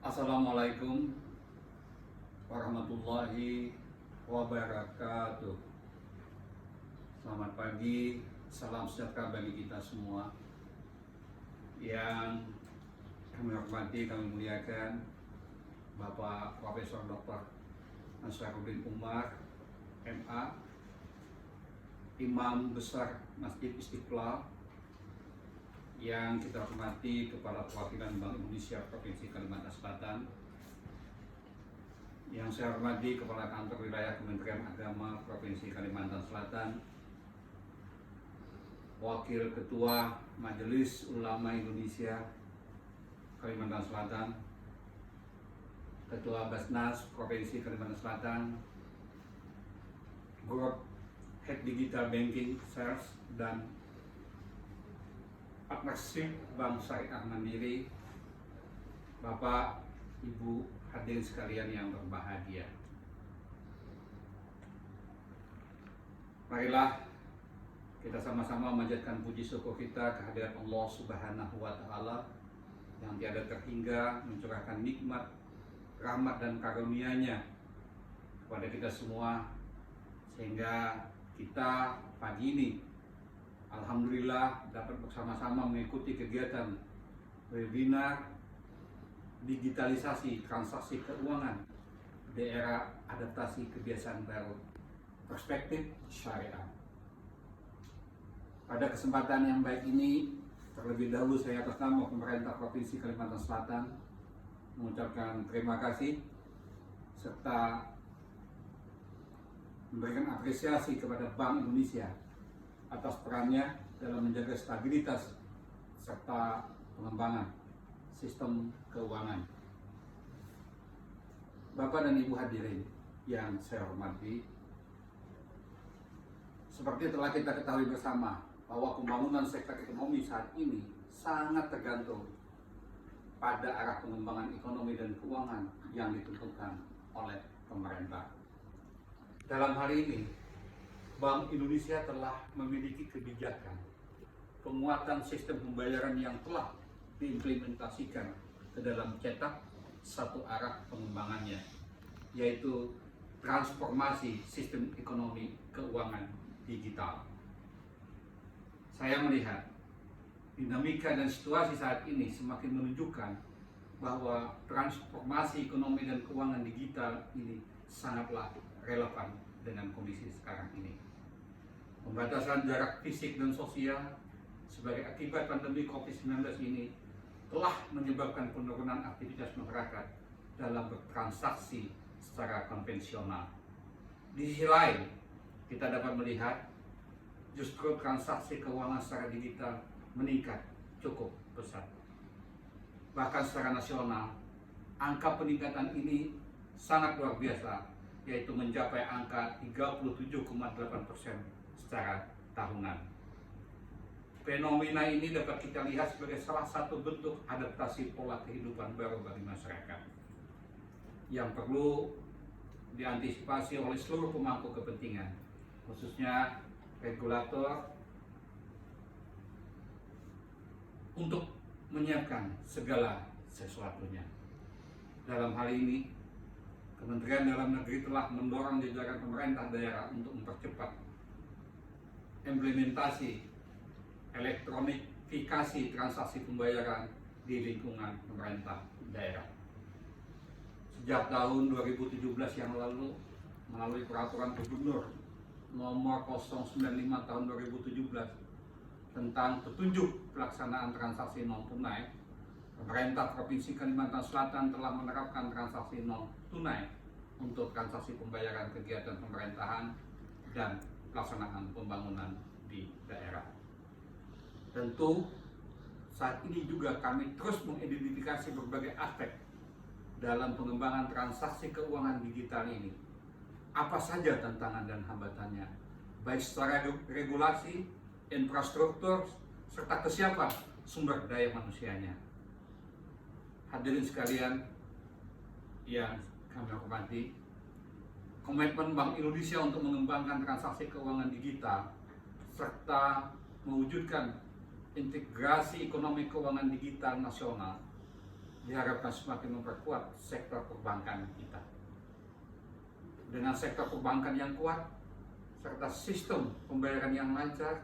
Assalamualaikum warahmatullahi wabarakatuh. Selamat pagi, salam sejahtera bagi kita semua. Yang kami hormati, kami muliakan Bapak Profesor Dr. Ansarudin Umar, MA, Imam Besar Masjid Istiqlal. Yang kita hormati Kepala Perwakilan Bank Indonesia Provinsi Kalimantan Selatan, yang saya hormati Kepala Kantor Wilayah Kementerian Agama Provinsi Kalimantan Selatan, Wakil Ketua Majelis Ulama Indonesia Kalimantan Selatan, Ketua Basnas Provinsi Kalimantan Selatan, Group Head Digital Banking Sales dan Partnership Bank Syariah Mandiri, Bapak, Ibu, hadirin sekalian yang berbahagia. Marilah kita sama-sama memanjatkan puji syukur kita kehadirat Allah Subhanahu wa Ta'ala yang tiada terhingga mencurahkan nikmat, rahmat dan karunia-Nya kepada kita semua, sehingga kita pagi ini alhamdulillah dapat bersama-sama mengikuti kegiatan webinar digitalisasi transaksi keuangan di era adaptasi kebiasaan baru, perspektif syariah. Pada kesempatan yang baik ini, terlebih dahulu saya atas nama pemerintah Provinsi Kalimantan Selatan mengucapkan terima kasih serta memberikan apresiasi kepada Bank Indonesia atas perannya dalam menjaga stabilitas serta pengembangan sistem keuangan. Bapak dan Ibu hadirin yang saya hormati, seperti telah kita ketahui bersama bahwa pembangunan sektor ekonomi saat ini sangat tergantung pada arah pengembangan ekonomi dan keuangan yang ditentukan oleh pemerintah. Dalam hal ini, Bank Indonesia telah memiliki kebijakan penguatan sistem pembayaran yang telah diimplementasikan ke dalam cetak satu arah pengembangannya, yaitu transformasi sistem ekonomi keuangan digital. Saya melihat dinamika dan situasi saat ini semakin menunjukkan bahwa transformasi ekonomi dan keuangan digital ini sangatlah relevan dengan kondisi sekarang ini. Pembatasan jarak fisik dan sosial sebagai akibat pandemi COVID-19 ini telah menyebabkan penurunan aktivitas masyarakat dalam bertransaksi secara konvensional. Di sisi lain, kita dapat melihat justru transaksi keuangan secara digital meningkat cukup pesat. Bahkan secara nasional, angka peningkatan ini sangat luar biasa, yaitu mencapai angka 37,8% secara tahunan. Fenomena ini dapat kita lihat sebagai salah satu bentuk adaptasi pola kehidupan baru bagi masyarakat yang perlu diantisipasi oleh seluruh pemangku kepentingan, khususnya regulator, untuk menyiapkan segala sesuatunya. Dalam hal ini, Kementerian Dalam Negeri telah mendorong jajaran pemerintah daerah untuk mempercepat implementasi elektronifikasi transaksi pembayaran di lingkungan pemerintah daerah. Sejak tahun 2017 yang lalu, melalui peraturan Gubernur nomor 095 tahun 2017 tentang petunjuk pelaksanaan transaksi non tunai, pemerintah Provinsi Kalimantan Selatan telah menerapkan transaksi non tunai untuk transaksi pembayaran kegiatan pemerintahan dan pelaksanaan pembangunan di daerah. Tentu saat ini juga kami terus mengidentifikasi berbagai aspek dalam pengembangan transaksi keuangan digital ini. Apa saja tantangan dan hambatannya, baik secara regulasi, infrastruktur, serta kesiapan sumber daya manusianya. Hadirin sekalian yang kami hormati, komitmen Bank Indonesia untuk mengembangkan transaksi keuangan digital serta mewujudkan integrasi ekonomi keuangan digital nasional diharapkan semakin memperkuat sektor perbankan kita. Dengan sektor perbankan yang kuat serta sistem pembayaran yang lancar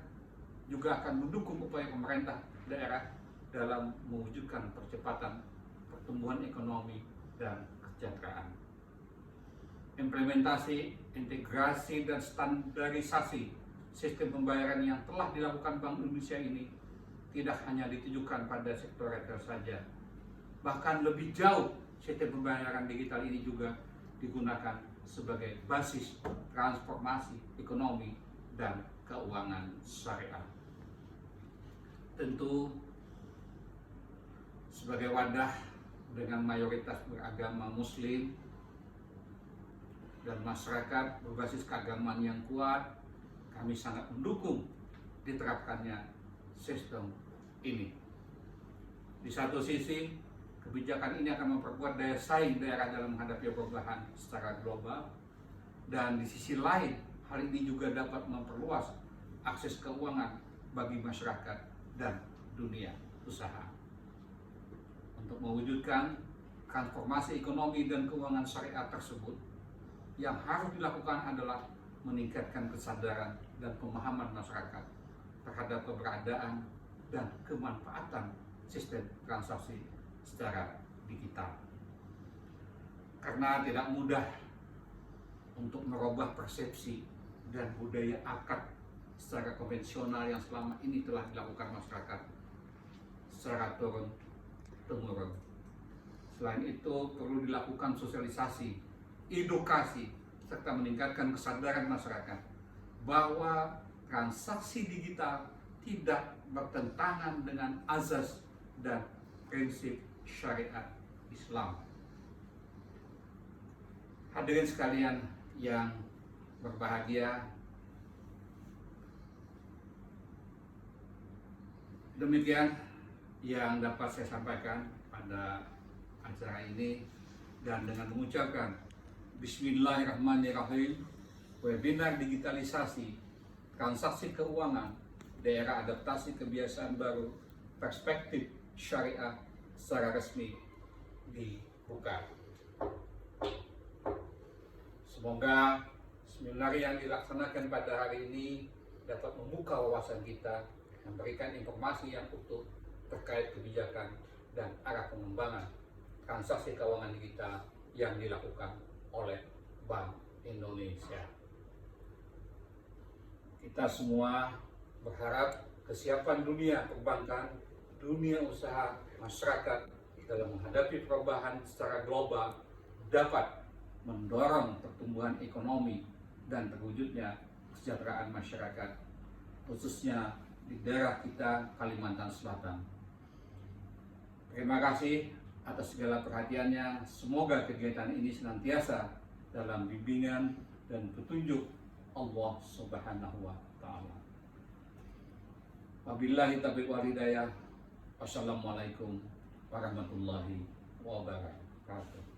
juga akan mendukung upaya pemerintah daerah dalam mewujudkan percepatan pertumbuhan ekonomi dan kesejahteraan. Implementasi, integrasi, dan standarisasi sistem pembayaran yang telah dilakukan Bank Indonesia ini tidak hanya ditujukan pada sektor retail saja. Bahkan lebih jauh, sistem pembayaran digital ini juga digunakan sebagai basis transformasi ekonomi dan keuangan syariah. Tentu sebagai wadah dengan mayoritas beragama Muslim dan masyarakat berbasis keagamaan yang kuat, kami sangat mendukung diterapkannya sistem ini. Di satu sisi, kebijakan ini akan memperkuat daya saing daerah dalam menghadapi perubahan secara global, dan di sisi lain, hal ini juga dapat memperluas akses keuangan bagi masyarakat dan dunia usaha. Untuk mewujudkan transformasi ekonomi dan keuangan syariah tersebut, yang harus dilakukan adalah meningkatkan kesadaran dan pemahaman masyarakat terhadap keberadaan dan kemanfaatan sistem transaksi secara digital. Karena tidak mudah untuk merubah persepsi dan budaya akad secara konvensional yang selama ini telah dilakukan masyarakat secara turun-temurun. Selain itu, perlu dilakukan sosialisasi, edukasi, serta meningkatkan kesadaran masyarakat bahwa transaksi digital tidak bertentangan dengan azas dan prinsip syariat Islam. Hadirin sekalian yang berbahagia, demikian yang dapat saya sampaikan pada acara ini, dan dengan mengucapkan Bismillahirrahmanirrahim, webinar digitalisasi transaksi keuangan daerah adaptasi kebiasaan baru perspektif syariah secara resmi dibuka. Semoga seminar yang dilaksanakan pada hari ini dapat membuka wawasan kita, memberikan informasi yang utuh terkait kebijakan dan arah pengembangan transaksi keuangan digital yang dilakukan oleh Bank Indonesia. Kita semua berharap kesiapan dunia perbankan, dunia usaha, masyarakat dalam menghadapi perubahan secara global dapat mendorong pertumbuhan ekonomi dan terwujudnya kesejahteraan masyarakat, khususnya di daerah kita Kalimantan Selatan. Terima kasih atas segala perhatiannya. Semoga kegiatan ini senantiasa dalam bimbingan dan petunjuk Allah Subhanahu wa Ta'ala. Wabillahi taufiq wal hidayah. Wassalamualaikum warahmatullahi wabarakatuh.